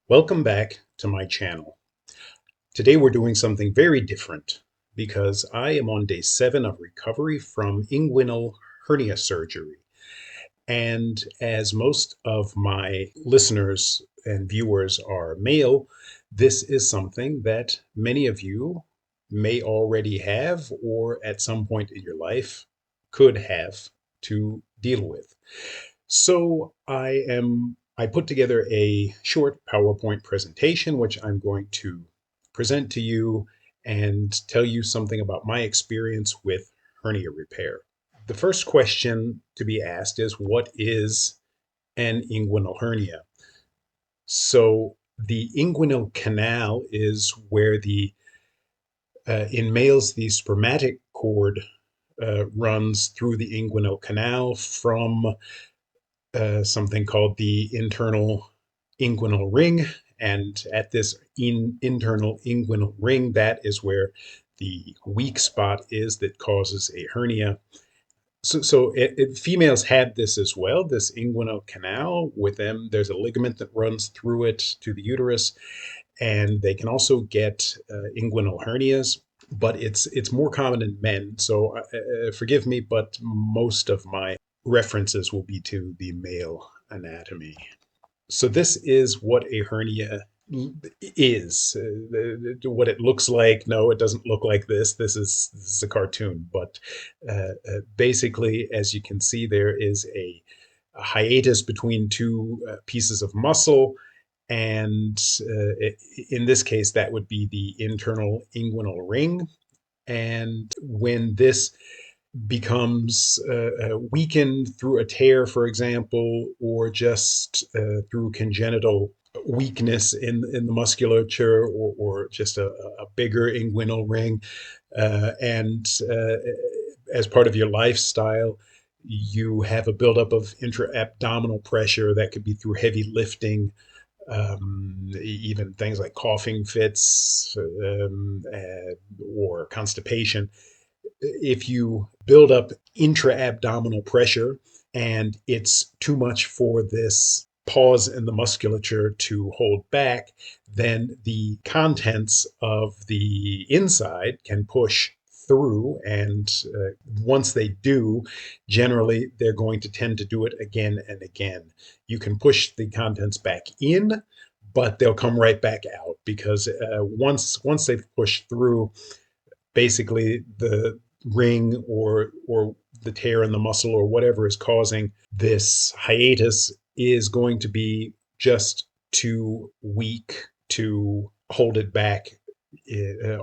Welcome back to my channel. Today we're doing something very different because I am on day 7 of recovery from inguinal hernia surgery. And as most of my listeners and viewers are male, this is something that many of you may already have or at some point in your life could have to deal with. So I put together a short PowerPoint presentation, which I'm going to present to you and tell you something about my experience with hernia repair. The first question to be asked is, what is an inguinal hernia? So the inguinal canal is where in males, the spermatic cord runs through the inguinal canal from something called the internal inguinal ring. And at this internal inguinal ring, that is where the weak spot is that causes a hernia. So females have this as well, this inguinal canal with them. There's a ligament that runs through it to the uterus, and they can also get inguinal hernias, but it's more common in men. So forgive me, but most of my references will be to the male anatomy. So this is what a hernia is. What it looks like. No, it doesn't look like this. This is a cartoon, but basically, as you can see, there is a hiatus between two pieces of muscle, and in this case, that would be the internal inguinal ring. And when this becomes weakened through a tear, for example, or just through congenital weakness in the musculature, or just a bigger inguinal ring, and as part of your lifestyle, you have a buildup of intra-abdominal pressure that could be through heavy lifting, even things like coughing fits, or constipation. If you build up intra-abdominal pressure and it's too much for this pause in the musculature to hold back, then the contents of the inside can push through. And once they do, generally they're going to tend to do it again and again. You can push the contents back in, but they'll come right back out because once they've pushed through, basically the ring or the tear in the muscle or whatever is causing this hiatus is going to be just too weak to hold it back.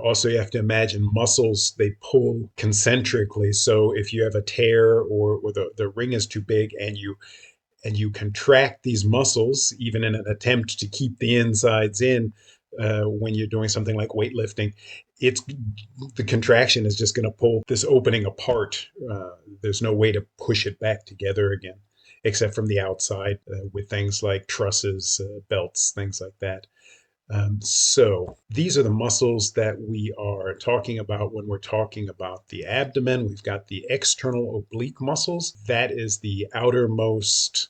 Also, you have to imagine muscles, they pull concentrically. So if you have a tear, or the ring is too big, and you contract these muscles, even in an attempt to keep the insides in, when you're doing something like weightlifting, it's the contraction is just going to pull this opening apart. There's no way to push it back together again, except from the outside, with things like trusses, belts, things like that. So these are the muscles that we are talking about when we're talking about the abdomen. We've got the external oblique muscles. That is the outermost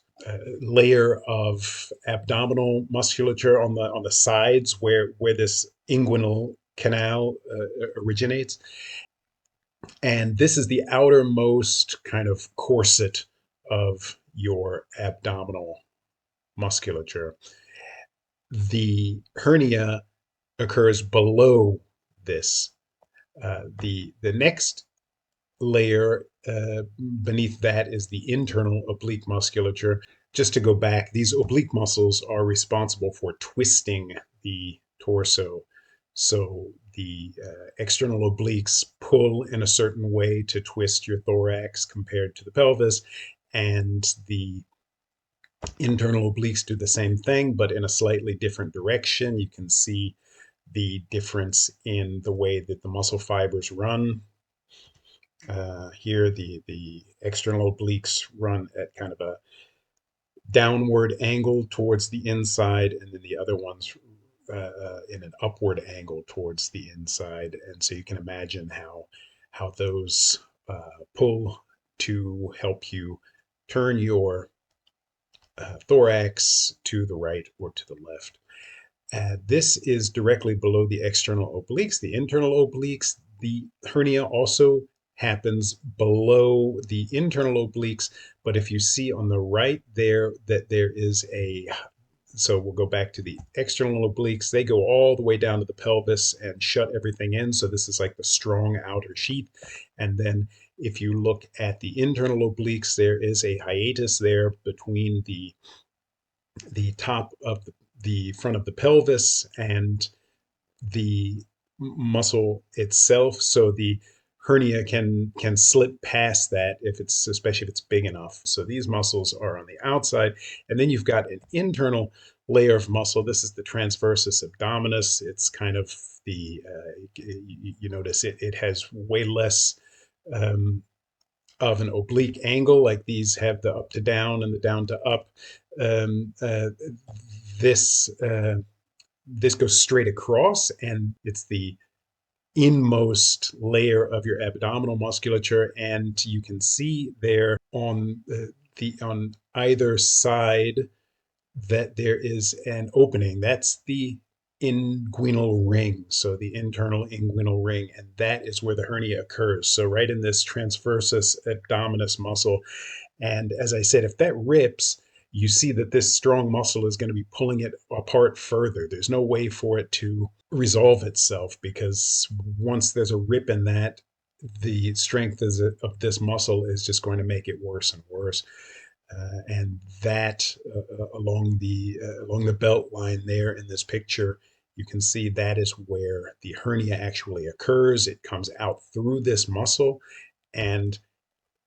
layer of abdominal musculature on the sides where this inguinal canal originates. And this is the outermost kind of corset of your abdominal musculature. The hernia occurs below this. The next layer beneath that is the internal oblique musculature. Just to go back, these oblique muscles are responsible for twisting the torso. So the external obliques pull in a certain way to twist your thorax compared to the pelvis, and the internal obliques do the same thing, but in a slightly different direction. You can see the difference in the way that the muscle fibers run. Here, the external obliques run at kind of a downward angle towards the inside, and then the other ones in an upward angle towards the inside. And so you can imagine how those pull to help you turn your thorax to the right or to the left. This is directly below the external obliques. The internal obliques, the hernia also happens below the internal obliques, but if you see on the right there that there is a, so we'll go back to the external obliques. They go all the way down to the pelvis and shut everything in. So this is like the strong outer sheath. And then if you look at the internal obliques, there is a hiatus there between the top of the front of the pelvis and the muscle itself, so the hernia can slip past that if it's, especially if it's big enough. So these muscles are on the outside, and then you've got an internal layer of muscle. This is the transversus abdominis. It's kind of the you notice it has way less of an oblique angle, like these have the up to down and the down to up. Um, uh, this this goes straight across, and it's the inmost layer of your abdominal musculature, and you can see there on the on either side that there is an opening. That's the inguinal ring, so the internal inguinal ring, and that is where the hernia occurs. So right in this transversus abdominis muscle. And as I said, if that rips, you see that this strong muscle is going to be pulling it apart further. There's no way for it to resolve itself, because once there's a rip in that, the strength of this muscle is just going to make it worse and worse. And that along the belt line there in this picture, you can see that is where the hernia actually occurs. It comes out through this muscle and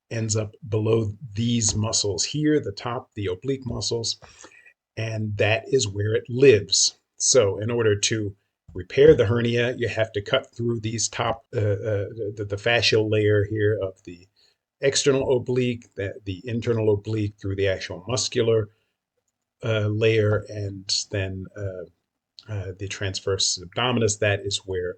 ends up below these muscles here, the top, the oblique muscles, and that is where it lives. So in order to repair the hernia, you have to cut through these top, the fascial layer here of the external oblique, the internal oblique through the actual muscular layer, and then the transversus abdominis. That is where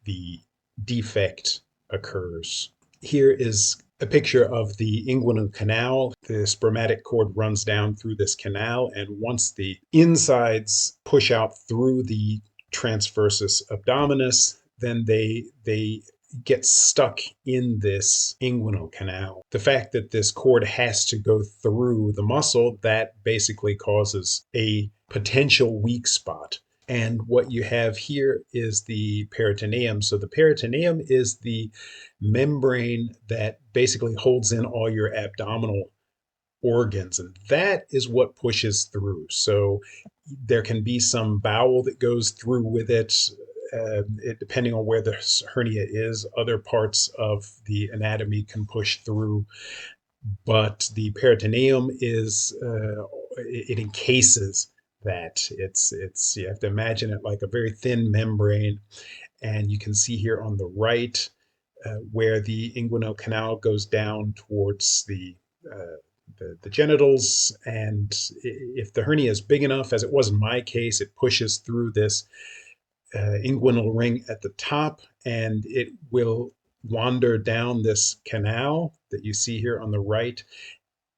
the defect occurs. Here is a picture of the inguinal canal. The spermatic cord runs down through this canal, and once the insides push out through the transversus abdominis, then they get stuck in this inguinal canal. The fact that this cord has to go through the muscle, that basically causes a potential weak spot. And what you have here is the peritoneum. So the peritoneum is the membrane that basically holds in all your abdominal organs, and that is what pushes through. So there can be some bowel that goes through with it. Depending on where the hernia is, other parts of the anatomy can push through, but the peritoneum is it encases that. It's you have to imagine it like a very thin membrane, and you can see here on the right where the inguinal canal goes down towards the genitals, and if the hernia is big enough, as it was in my case, it pushes through this inguinal ring at the top, and it will wander down this canal that you see here on the right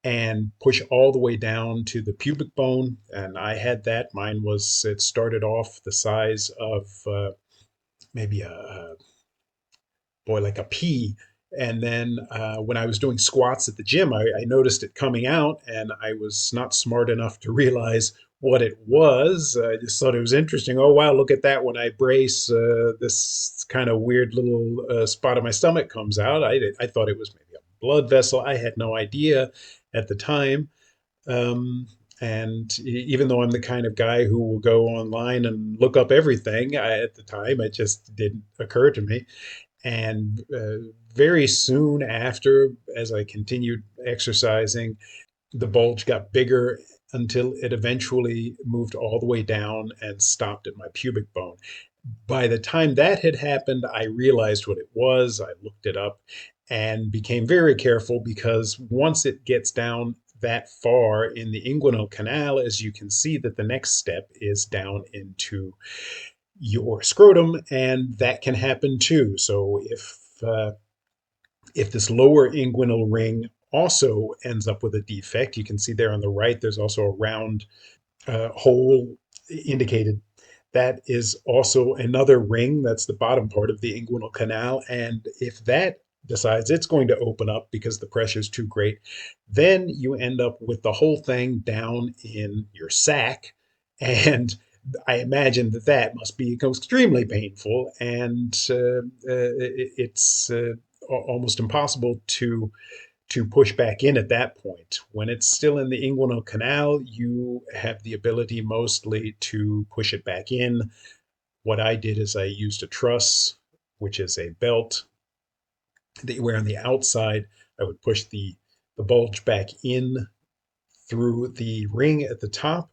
and push all the way down to the pubic bone. And I had that. Mine was, it started off the size of maybe a boy, like a pea. And then when I was doing squats at the gym, I noticed it coming out, and I was not smart enough to realize what it was. I just thought it was interesting. Oh, wow, look at that. When I brace, this kind of weird little spot of my stomach comes out. I thought it was maybe a blood vessel. I had no idea at the time. And even though I'm the kind of guy who will go online and look up everything, at the time, it just didn't occur to me. And very soon after, as I continued exercising, the bulge got bigger until it eventually moved all the way down and stopped at my pubic bone. By the time that had happened, I realized what it was. I looked it up and became very careful, because once it gets down that far in the inguinal canal, as you can see, that the next step is down into your scrotum, and that can happen too. So if this lower inguinal ring also ends up with a defect, you can see there on the right, there's also a round hole indicated That is also another ring. That's the bottom part of the inguinal canal. And if that decides it's going to open up because the pressure is too great, then you end up with the whole thing down in your sac. And I imagine that that must be extremely painful, and it's almost impossible to push back in at that point. When it's still in the inguinal canal, you have the ability mostly to push it back in. What I did is I used a truss, which is a belt that you wear on the outside. I would push the bulge back in through the ring at the top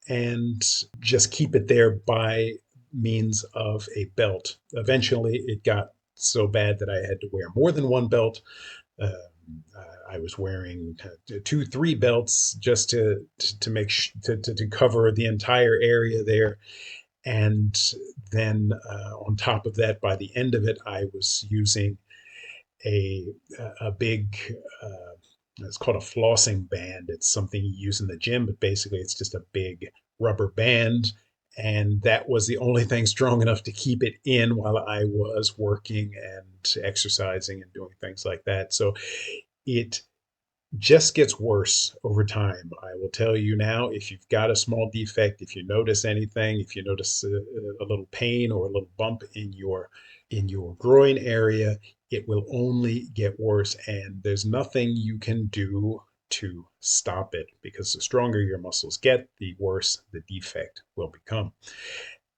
and just keep it there by means of a belt. Eventually, it got so bad that I had to wear more than one belt. Uh, I was wearing two, three belts just to make to cover the entire area there, and then on top of that, by the end of it, I was using a a big. It's called a flossing band. It's something you use in the gym, but basically it's just a big rubber band. And that was the only thing strong enough to keep it in while I was working and exercising and doing things like that. So it just gets worse over time. I will tell you now, if you've got a small defect, if you notice anything, if you notice a little pain or a little bump in your groin area, it will only get worse, and there's nothing you can do to stop it, because the stronger your muscles get, the worse the defect will become.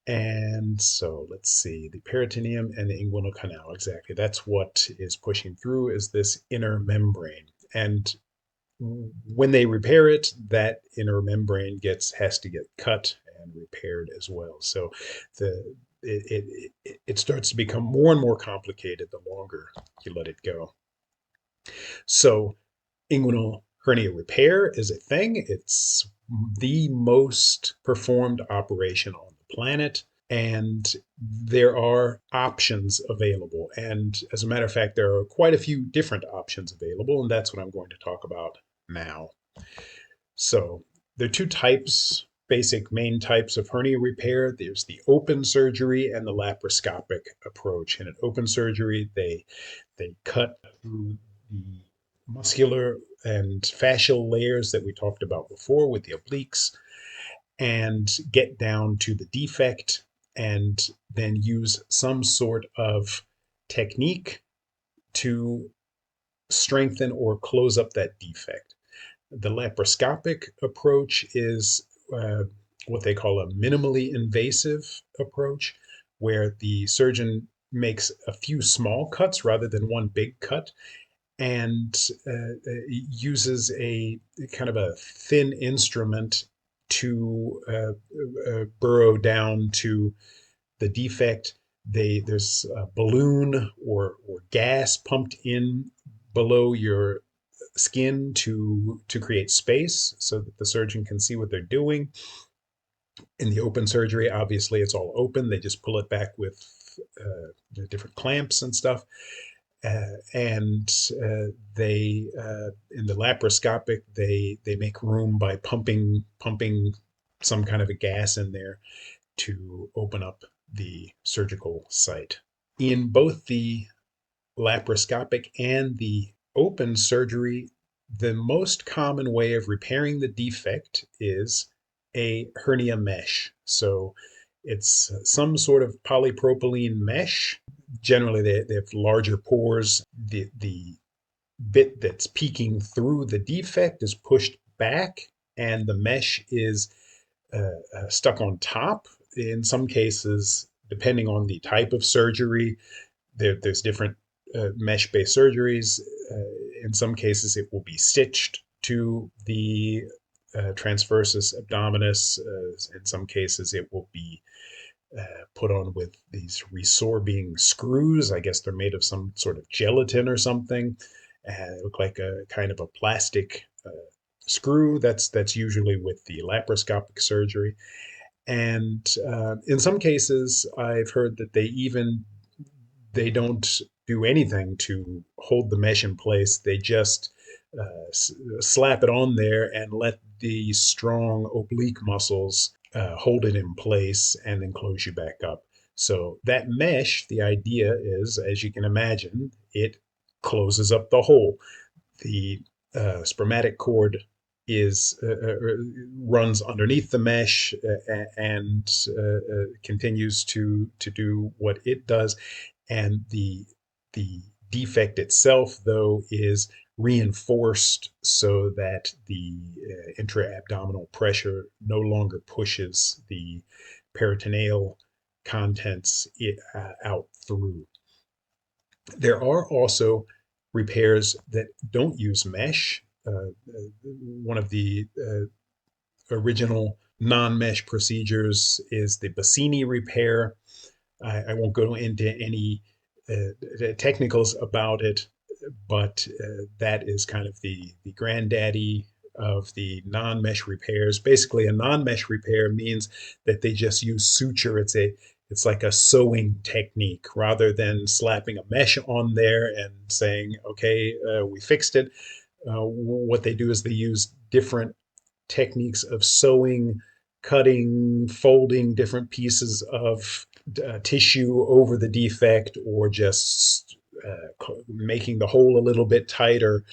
And so let's see, the peritoneum and the inguinal canal, exactly. That's what is pushing through, is this inner membrane. And when they repair it, that inner membrane has to get cut and repaired as well. So the it starts to become more and more complicated the longer you let it go. So inguinal hernia repair is a thing. It's the most performed operation on the planet. And there are options available. And as a matter of fact, there are quite a few different options available. And that's what I'm going to talk about now. So there are two types, basic main types of hernia repair. There's the open surgery and the laparoscopic approach. And in open surgery, they cut through the muscular and fascial layers that we talked about before with the obliques and get down to the defect, and then use some sort of technique to strengthen or close up that defect. The laparoscopic approach is what they call a minimally invasive approach, where the surgeon makes a few small cuts rather than one big cut, and uses a kind of a thin instrument to burrow down to the defect. There's a balloon or gas pumped in below your skin to create space so that the surgeon can see what they're doing. In the open surgery, obviously it's all open. They just pull it back with different clamps and stuff. And they in the laparoscopic, they make room by pumping some kind of a gas in there to open up the surgical site. In both the laparoscopic and the open surgery, the most common way of repairing the defect is a hernia mesh. So it's some sort of polypropylene mesh. Generally, they have larger pores. The bit that's peeking through the defect is pushed back, and the mesh is stuck on top. In some cases, depending on the type of surgery, there's different mesh-based surgeries. In some cases, it will be stitched to the transversus abdominis. In some cases, it will be put on with these resorbing screws. I guess they're made of some sort of gelatin or something. They look like a kind of a plastic screw. That's usually with the laparoscopic surgery. And in some cases, I've heard that they don't do anything to hold the mesh in place. They just slap it on there and let the strong oblique muscles hold it in place, and then close you back up. So that mesh, the idea is, as you can imagine, it closes up the hole. The spermatic cord is runs underneath the mesh and continues to do what it does, and the defect itself, though, is reinforced so that the intra-abdominal pressure no longer pushes the peritoneal contents out through. There are also repairs that don't use mesh. One of the original non-mesh procedures is the Bassini repair. I won't go into any technicals about it, but that is kind of the granddaddy of the non-mesh repairs. Basically, a non-mesh repair means that they just use suture. It's like a sewing technique rather than slapping a mesh on there and saying, okay, we fixed it. What they do is they use different techniques of sewing, cutting, folding different pieces of tissue over the defect, or just making the hole a little bit tighter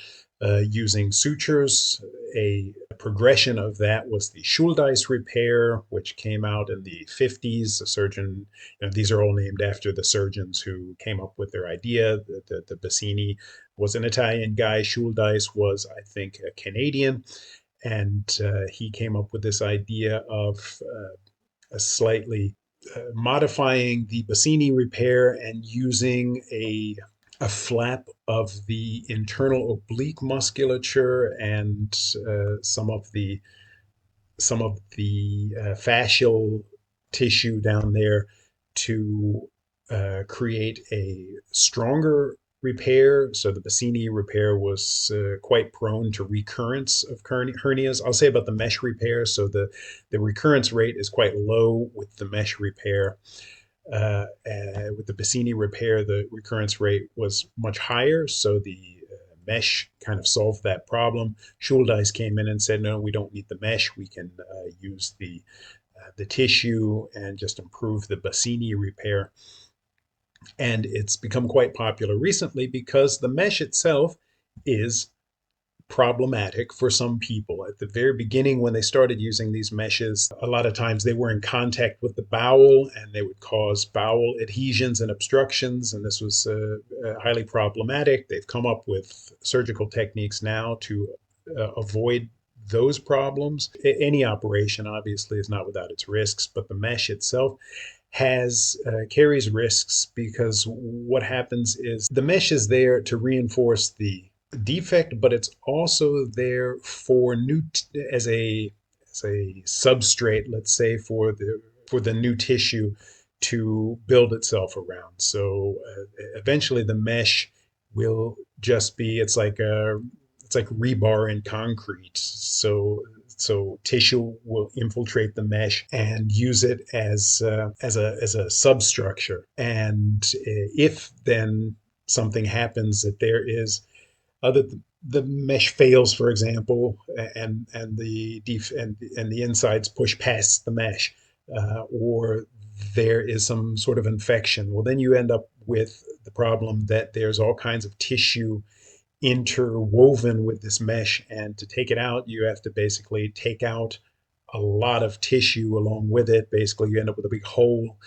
using sutures. A progression of that was the Schuldeis repair, which came out in the 50s. A surgeon, these are all named after the surgeons who came up with their idea. The Bassini was an Italian guy. Schuldeis was, I think, a Canadian. And he came up with this idea of a slightly modifying the Bassini repair and using a flap of the internal oblique musculature and some of the fascial tissue down there to create a stronger repair. So the Bassini repair was quite prone to recurrence of hernias. I'll say about the mesh repair. So the recurrence rate is quite low with the mesh repair. With the Bassini repair, the recurrence rate was much higher. So the mesh kind of solved that problem. Schuldeis came in and said, no, we don't need the mesh. We can use the tissue and just improve the Bassini repair. And it's become quite popular recently because the mesh itself is problematic for some people. At the very beginning, when they started using these meshes, a lot of times they were in contact with the bowel and they would cause bowel adhesions and obstructions, and this was highly problematic. They've come up with surgical techniques now to avoid those problems. Any operation obviously is not without its risks, but the mesh itself has carries risks because what happens is the mesh is there to reinforce the defect, but it's also there for new as a substrate, let's say, for the new tissue to build itself around. So eventually, the mesh will just be it's like rebar in concrete. So tissue will infiltrate the mesh and use it as a substructure. And if then something happens that there is other the mesh fails, for example, and and the insides push past the mesh, or there is some sort of infection. Well, then you end up with the problem that there's all kinds of tissue interwoven with this mesh, and to take it out, you have to basically take out a lot of tissue along with it. Basically, you end up with a big hole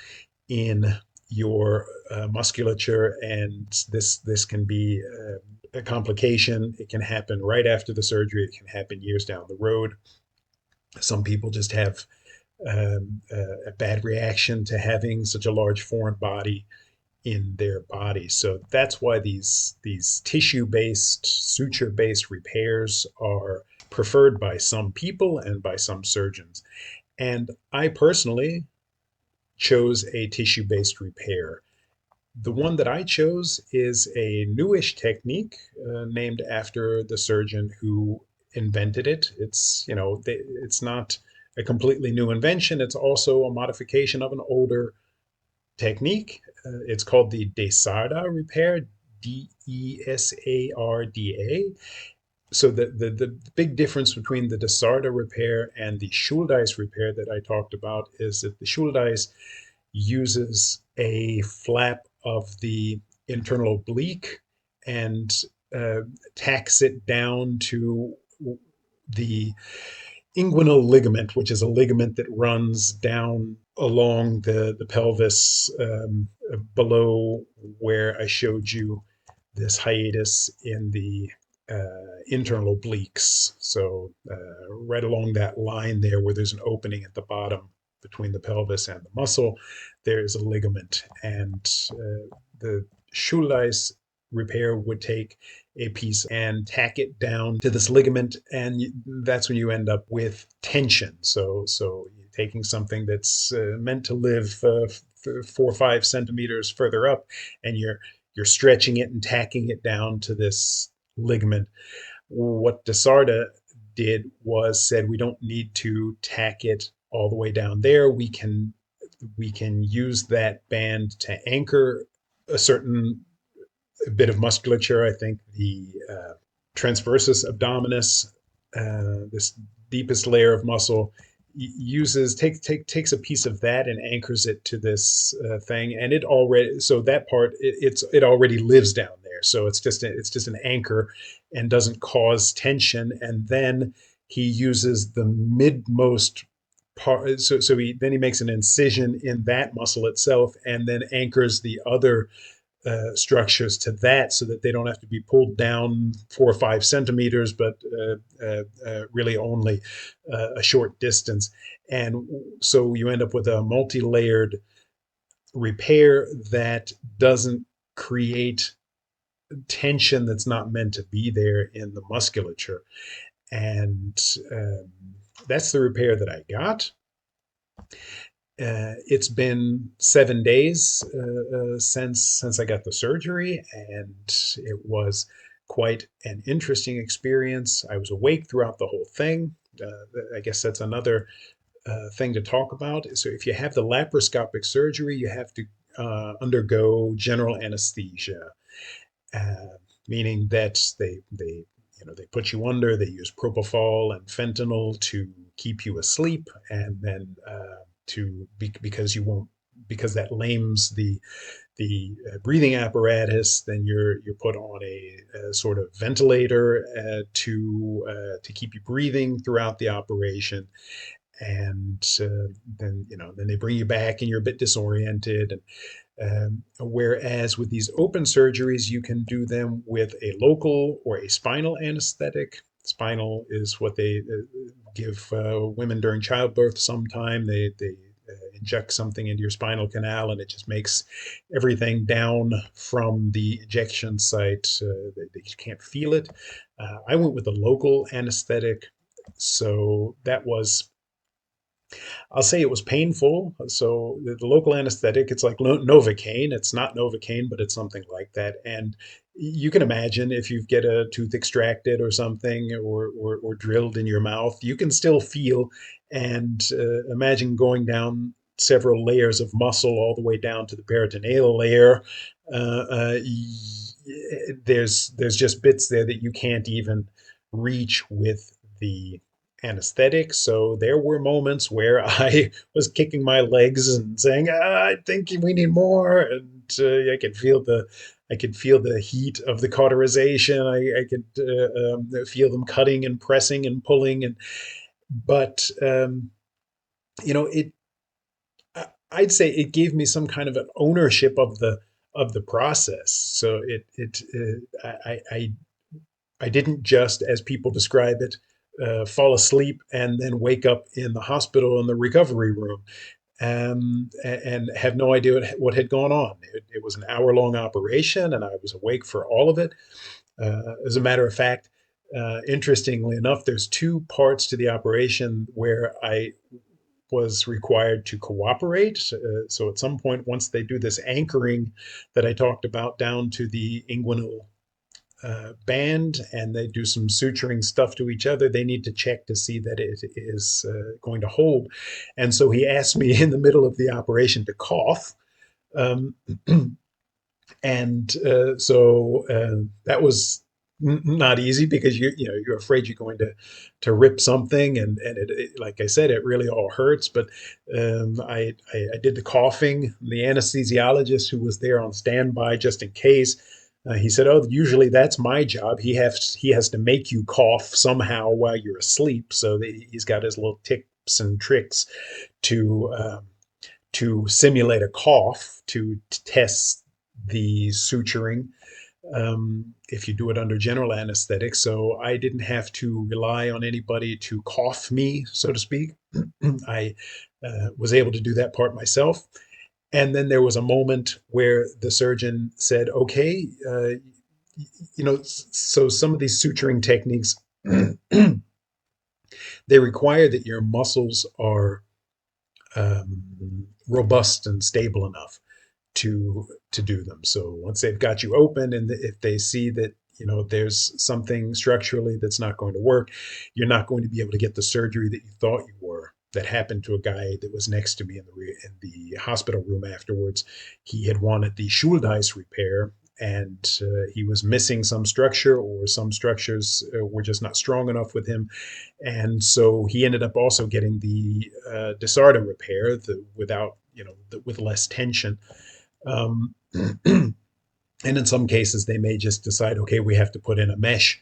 in your musculature, and this can be a complication. It can happen right after the surgery. It can happen years down the road. Some people just have a bad reaction to having such a large foreign body in their body. So that's why these tissue-based, suture-based repairs are preferred by some people and by some surgeons. And I personally chose a tissue-based repair. The one that I chose is a newish technique named after the surgeon who invented it. It's not a completely new invention. It's also a modification of an older technique. It's called the Desarda repair, Desarda. So the big difference between the Desarda repair and the Schuldeis repair that I talked about is that the Schuldeis uses a flap of the internal oblique and uh, tacks it down to the inguinal ligament, which is a ligament that runs down along the pelvis below where I showed you this hiatus in the internal obliques. So, right along that line there, where there's an opening at the bottom between the pelvis and the muscle, there's a ligament. And the Schulleis repair would take a piece and tack it down to this ligament, and that's when you end up with tension. So you're taking something that's meant to live 4 or 5 centimeters further up, and you're stretching it and tacking it down to this ligament. What Desarda did was said we don't need to tack it all the way down there. We can use that band to anchor a certain bit of musculature. I think the transversus abdominis, this deepest layer of muscle, takes a piece of that and anchors it to this thing, and it already so that part it already lives down there. So it's just an anchor and doesn't cause tension. And then he uses the midmost part. So he makes an incision in that muscle itself, and then anchors the other structures to that, so that they don't have to be pulled down 4 or 5 centimeters, but really only a short distance. And so you end up with a multi-layered repair that doesn't create tension that's not meant to be there in the musculature. And that's the repair that I got. It's been 7 days since I got the surgery, and it was quite an interesting experience. I was awake throughout the whole thing. I guess that's another thing to talk about. So, if you have the laparoscopic surgery, you have to undergo general anesthesia, uh, meaning that they put you under. They use propofol and fentanyl to keep you asleep, and then because you won't because that lames the breathing apparatus. Then you're put on a sort of ventilator to keep you breathing throughout the operation. And then they bring you back, and you're a bit disoriented. And whereas with these open surgeries, you can do them with a local or a spinal anesthetic. Spinal is what they give women during childbirth. Sometime they inject something into your spinal canal, and it just makes everything down from the injection site. They can't feel it. I went with a local anesthetic, so that was, I'll say, it was painful. So the local anesthetic, it's like Novocaine. It's not Novocaine, but it's something like that. And you can imagine, if you get a tooth extracted or something, or drilled in your mouth, you can still feel. And imagine going down several layers of muscle all the way down to the peritoneal layer. Uh, uh, there's just bits there that you can't even reach with the anesthetic. So there were moments where I was kicking my legs and saying, "I think we need more." And I could feel the heat of the cauterization. I could feel them cutting and pressing and pulling. And but it I'd say it gave me some kind of an ownership of the process. So I didn't just, as people describe it, fall asleep and then wake up in the hospital in the recovery room, and have no idea what had gone on. It was an hour-long operation, and I was awake for all of it. As a matter of fact, interestingly enough, there's two parts to the operation where I was required to cooperate. So at some point, once they do this anchoring that I talked about down to the inguinal band, and they do some suturing stuff to each other, they need to check to see that it is going to hold. And so he asked me in the middle of the operation to cough. Um, and so that was not easy because you're afraid you're going to rip something, and like I said, it really all hurts. But I did the coughing. The anesthesiologist who was there on standby just in case, he said, "Oh, usually that's my job. He has to make you cough somehow while you're asleep. So he's got his little tips and tricks to simulate a cough to test the suturing, if you do it under general anesthetic. So I didn't have to rely on anybody to cough me, so to speak. I was able to do that part myself. And then there was a moment where the surgeon said, okay, so some of these suturing techniques, they require that your muscles are robust and stable enough to do them. So once they've got you open, and if they see that there's something structurally that's not going to work, you're not going to be able to get the surgery that you thought you were. That happened to a guy that was next to me in the hospital room afterwards. He had wanted the Schuldeis repair, and he was missing some structure, or some structures were just not strong enough with him, and so he ended up also getting the Desarda repair, without with less tension. um, and in some cases, they may just decide, okay, we have to put in a mesh.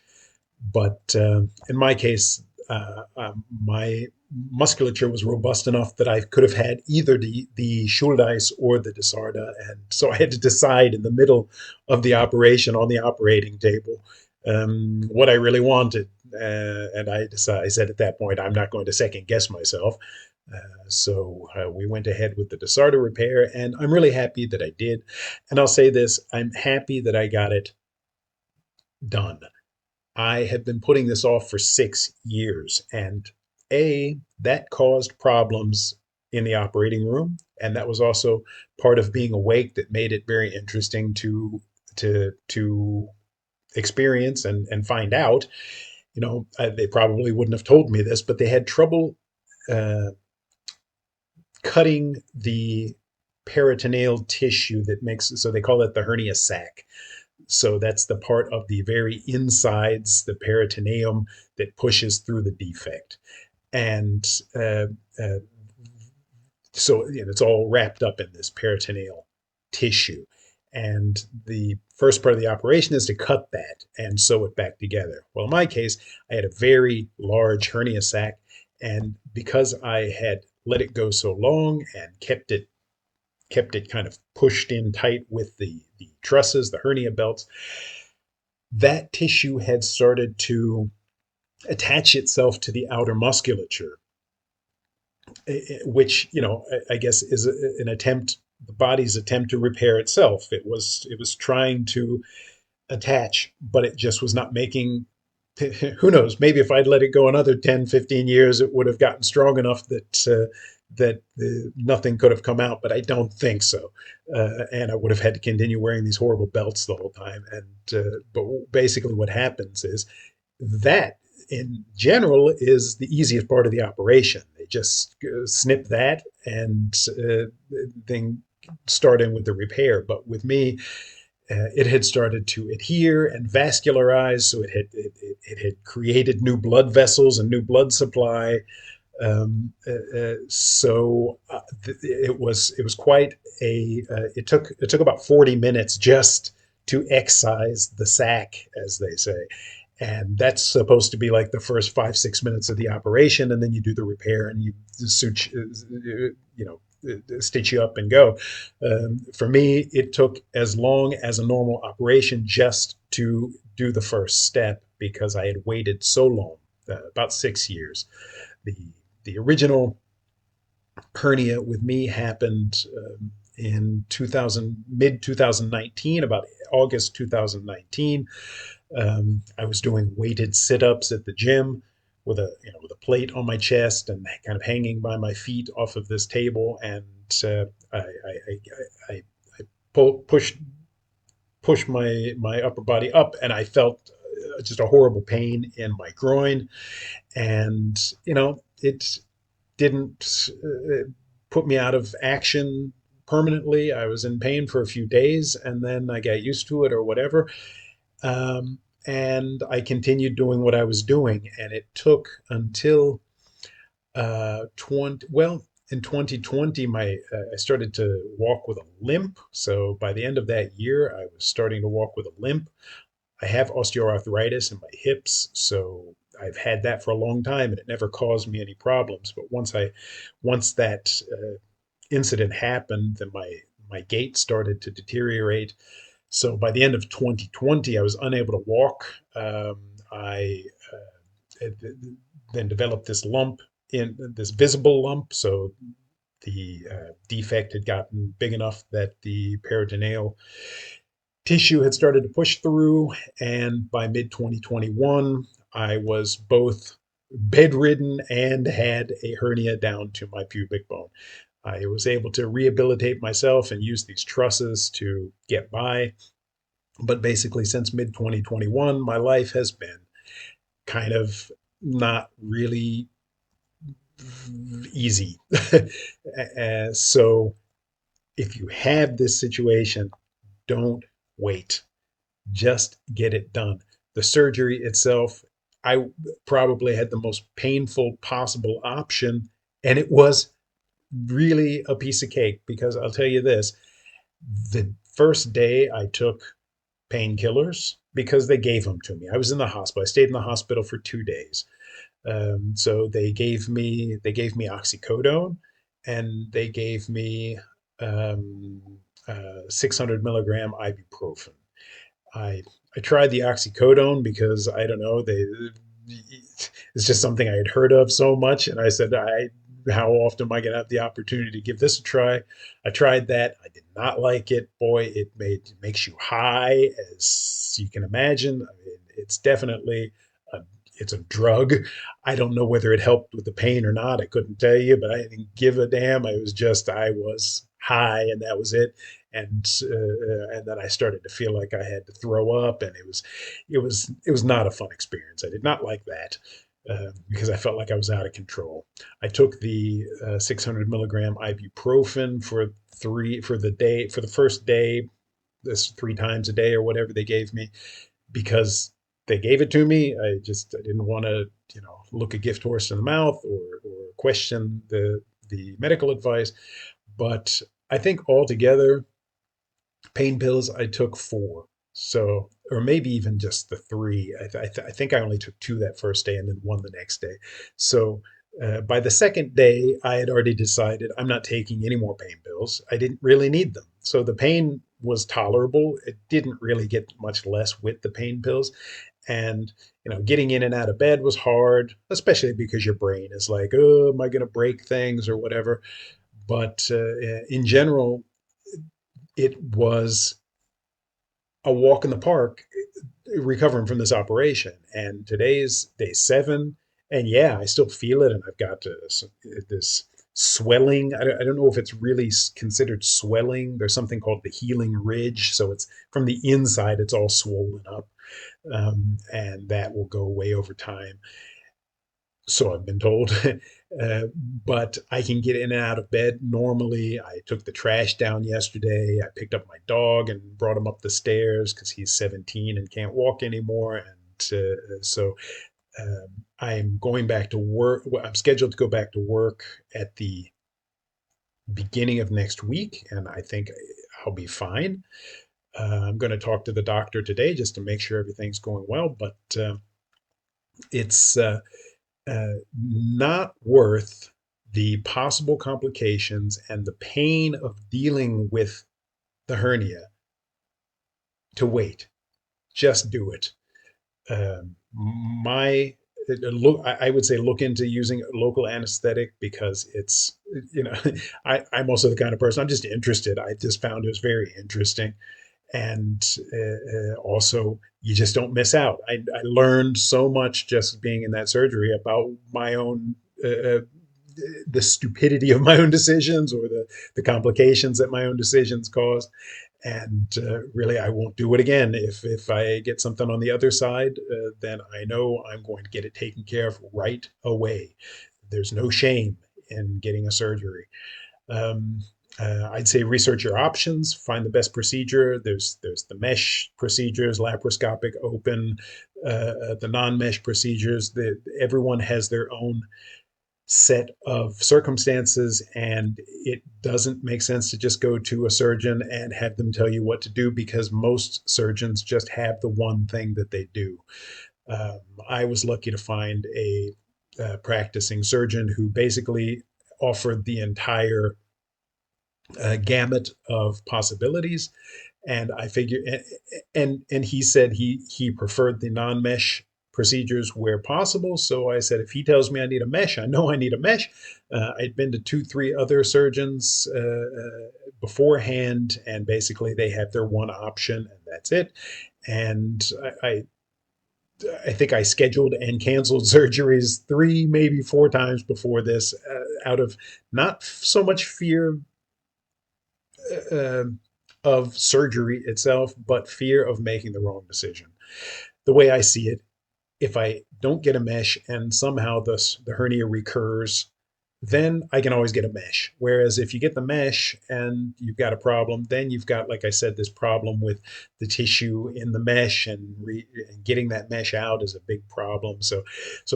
But in my case, my musculature was robust enough that I could have had either the Schuldeis or the Desarda. And so I had to decide in the middle of the operation on the operating table what I really wanted. And I said at that point, I'm not going to second guess myself. So we went ahead with the Desarda repair, and I'm really happy that I did. And I'll say this, I'm happy that I got it done. I had been putting this off for 6 years, and that caused problems in the operating room, and that was also part of being awake that made it very interesting to experience and find out. They probably wouldn't have told me this, but they had trouble uh, cutting the peritoneal tissue that makes, so they call it the hernia sac. So that's the part of the very insides, the peritoneum, that pushes through the defect. And uh, uh, so it's all wrapped up in this peritoneal tissue. And the first part of the operation is to cut that and sew it back together. Well, in my case, I had a very large hernia sac. And because I had let it go so long and kept it kind of pushed in tight with the trusses, the hernia belts, that tissue had started to attach itself to the outer musculature, which I guess is an attempt, the body's attempt to repair itself. It was trying to attach, but it just was not making. Who knows? Maybe if I'd let it go another 10, 15 years, it would have gotten strong enough that nothing could have come out. But I don't think so, and I would have had to continue wearing these horrible belts the whole time. And but basically, what happens is that, in general, is the easiest part of the operation. They just snip that and then start in with the repair. But with me, it had started to adhere and vascularize, so it had created new blood vessels and new blood supply. It was quite a. It took about 40 minutes just to excise the sac, as they say, and that's supposed to be like the first 5-6 minutes of the operation, and then you do the repair and you suture, stitch you up and go. For me, it took as long as a normal operation just to do the first step, because I had waited so long, about 6 years. The the original hernia with me happened in 2000, mid 2019, about August 2019. I was doing weighted sit-ups at the gym with a plate on my chest and kind of hanging by my feet off of this table, and I pushed my upper body up, and I felt just a horrible pain in my groin, and it didn't put me out of action permanently. I was in pain for a few days, and then I got used to it or whatever. and I continued doing what I was doing. And it took until 20, well, in 2020, I started to walk with a limp. So by the end of that year, I was starting to walk with a limp. I have osteoarthritis in my hips, so I've had that for a long time, and it never caused me any problems. But once that incident happened, then my gait started to deteriorate. So by the end of 2020, I was unable to walk. I then developed this lump, in this visible lump. So the defect had gotten big enough that the peritoneal tissue had started to push through. And by mid 2021, I was both bedridden and had a hernia down to my pubic bone. I was able to rehabilitate myself and use these trusses to get by. But basically, since mid 2021, my life has been kind of not really easy. So if you have this situation, don't wait. Just get it done. The surgery itself, I probably had the most painful possible option, and it was really a piece of cake because I'll tell you this, the first day I took painkillers because they gave them to me. I was in the hospital. I stayed in the hospital for 2 days. So they gave me oxycodone, and they gave me 600 milligram ibuprofen. I I tried the oxycodone because I don't know, it's just something I had heard of so much, and I said, I how often am I going to have the opportunity to give this a try? I tried that. I did not like it. Boy, it makes you high, as you can imagine. I mean, it's definitely a, it's a drug. I don't know whether it helped with the pain or not. I couldn't tell you, but I didn't give a damn. I was high, and that was it. And then I started to feel like I had to throw up, and it was not a fun experience. I did not like that because I felt like I was out of control. I took the 600 milligram ibuprofen for the day for the first day, this 3 times a day or whatever they gave me because they gave it to me. I didn't want to look a gift horse in the mouth or question the medical advice. But I think altogether pain pills, I took 4. So, or maybe even just the 3. I think I only took 2 that first day and then 1 the next day. So, by the second day, I had already decided I'm not taking any more pain pills. I didn't really need them. So the pain was tolerable. It didn't really get much less with the pain pills. And, getting in and out of bed was hard, especially because your brain is like, oh, am I going to break things or whatever? But in general, it was a walk in the park recovering from this operation. And today's day 7. And yeah, I still feel it. And I've got this swelling. I don't know if it's really considered swelling. There's something called the healing ridge. So it's from the inside, it's all swollen up. And that will go away over time. So I've been told. uh, but I can get in and out of bed normally. I took the trash down yesterday. I picked up my dog and brought him up the stairs because he's 17 and can't walk anymore. And so I'm going back to work. Well, I'm scheduled to go back to work at the beginning of next week, and I think I'll be fine. I'm going to talk to the doctor today just to make sure everything's going well, but it's not worth the possible complications and the pain of dealing with the hernia to wait. Just do it. My look, I would say look into using local anesthetic because you know, I'm also the kind of person I'm just interested. I just found it was very interesting, and also you just don't miss out. I learned so much just being in that surgery about my own the stupidity of my own decisions or the complications that my own decisions cause. And really, I won't do it again. If I get something on the other side, then I know I'm going to get it taken care of right away. There's no shame in getting a surgery. Um, I'd say research your options, find the best procedure. There's the mesh procedures, laparoscopic, open, the non-mesh procedures. Everyone has their own set of circumstances, and it doesn't make sense to just go to a surgeon and have them tell you what to do, because most surgeons just have the one thing that they do. Um, I was lucky to find a practicing surgeon who basically offered the entire gamut of possibilities. And I figure, and he said he preferred the non-mesh procedures where possible. So I said, if he tells me I need a mesh, I know I need a mesh. I'd been to two, three other surgeons beforehand, and basically they have their one option, and that's it. And I think I scheduled and canceled surgeries three, maybe four times before this, out of not so much fear uh, of surgery itself, but fear of making the wrong decision. The way I see it, if I don't get a mesh and somehow the hernia recurs, then I can always get a mesh. Whereas if you get the mesh and you've got a problem, then you've got, like I said, this problem with the tissue in the mesh, and getting that mesh out is a big problem. So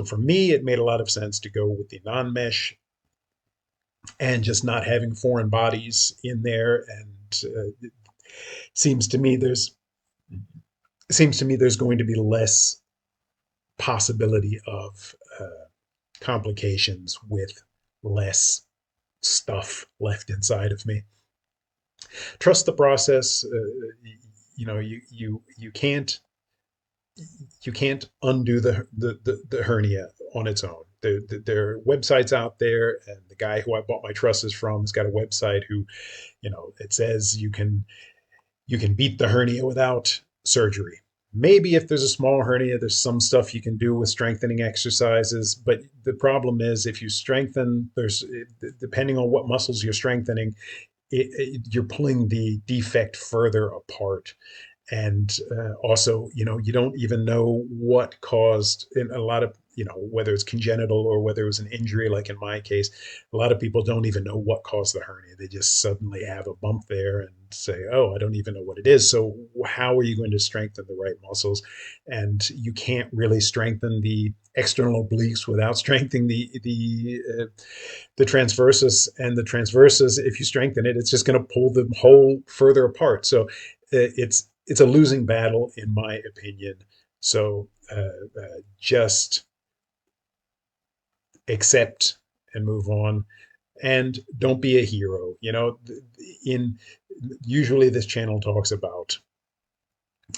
for me, it made a lot of sense to go with the non-mesh and just not having foreign bodies in there. And it seems to me there's seems to me there's going to be less possibility of complications with less stuff left inside of me. Trust the process. You can't undo the hernia on its own. There are websites out there, and the guy who I bought my trusses from has got a website who, it says you can beat the hernia without surgery. Maybe if there's a small hernia, there's some stuff you can do with strengthening exercises. But the problem is, if you strengthen, depending on what muscles you're strengthening, you're pulling the defect further apart. And also, you don't even know what caused, in a lot of, whether it's congenital or whether it was an injury, like in my case. A lot of people don't even know what caused the hernia. They just suddenly have a bump there and say, oh, I don't even know what it is. So how are you going to strengthen the right muscles? And you can't really strengthen the external obliques without strengthening the transversus. And the transversus, if you strengthen it, it's just going to pull the whole further apart. So it's a losing battle, in my opinion. So just accept and move on, and don't be a hero. In Usually this channel talks about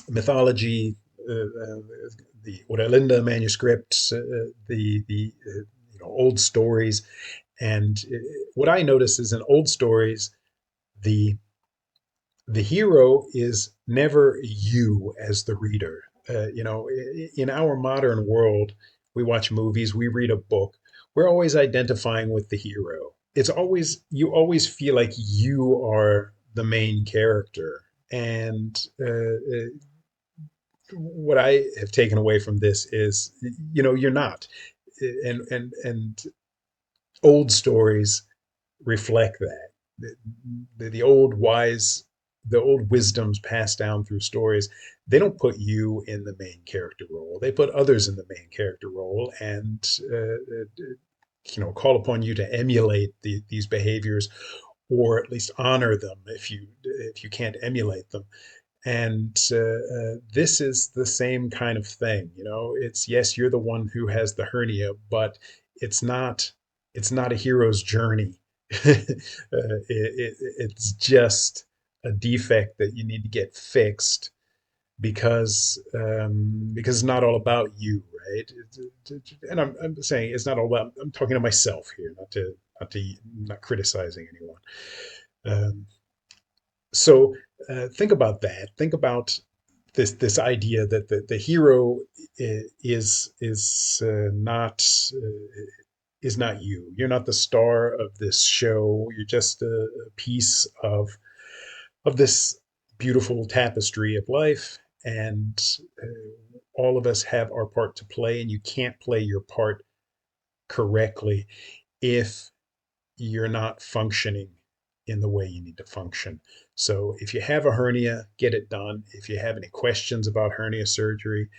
mythology, the Orelinda manuscripts, the old stories. And what I notice is, in old stories, the the hero is never you as the reader. In our modern world, we watch movies, we read a book, we're always identifying with the hero. You always feel like you are the main character. And what I have taken away from this is, you're not. And old stories reflect that. The old wise, the old wisdoms passed down through stories, they don't put you in the main character role. They put others in the main character role, and call upon you to emulate these behaviors, or at least honor them if you can't emulate them. And this is the same kind of thing. It's, yes, you're the one who has the hernia, but it's not it's not a hero's journey. It's just a defect that you need to get fixed, because it's not all about you, right? And I'm saying it's not all about. I'm talking to myself here, not criticizing anyone. Um, so think about that. Think about this idea that the hero is not you. You're not the star of this show. You're just a piece of this beautiful tapestry of life, and all of us have our part to play. And you can't play your part correctly if you're not functioning in the way you need to function. So if you have a hernia, get it done. If you have any questions about hernia surgery,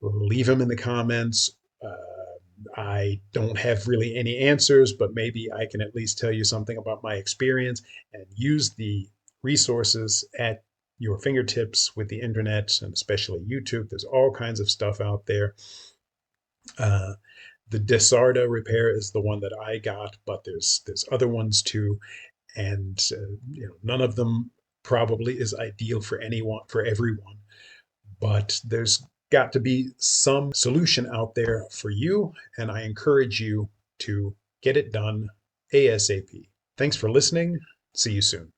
leave them in the comments. I don't have really any answers, but maybe I can at least tell you something about my experience and use the resources at your fingertips with the internet and especially YouTube. There's all kinds of stuff out there. Uh, the Desarda repair is the one that I got, but there's other ones too, and none of them probably is ideal for anyone, for everyone, but there's got to be some solution out there for you, and I encourage you to get it done ASAP. Thanks for listening. See you soon.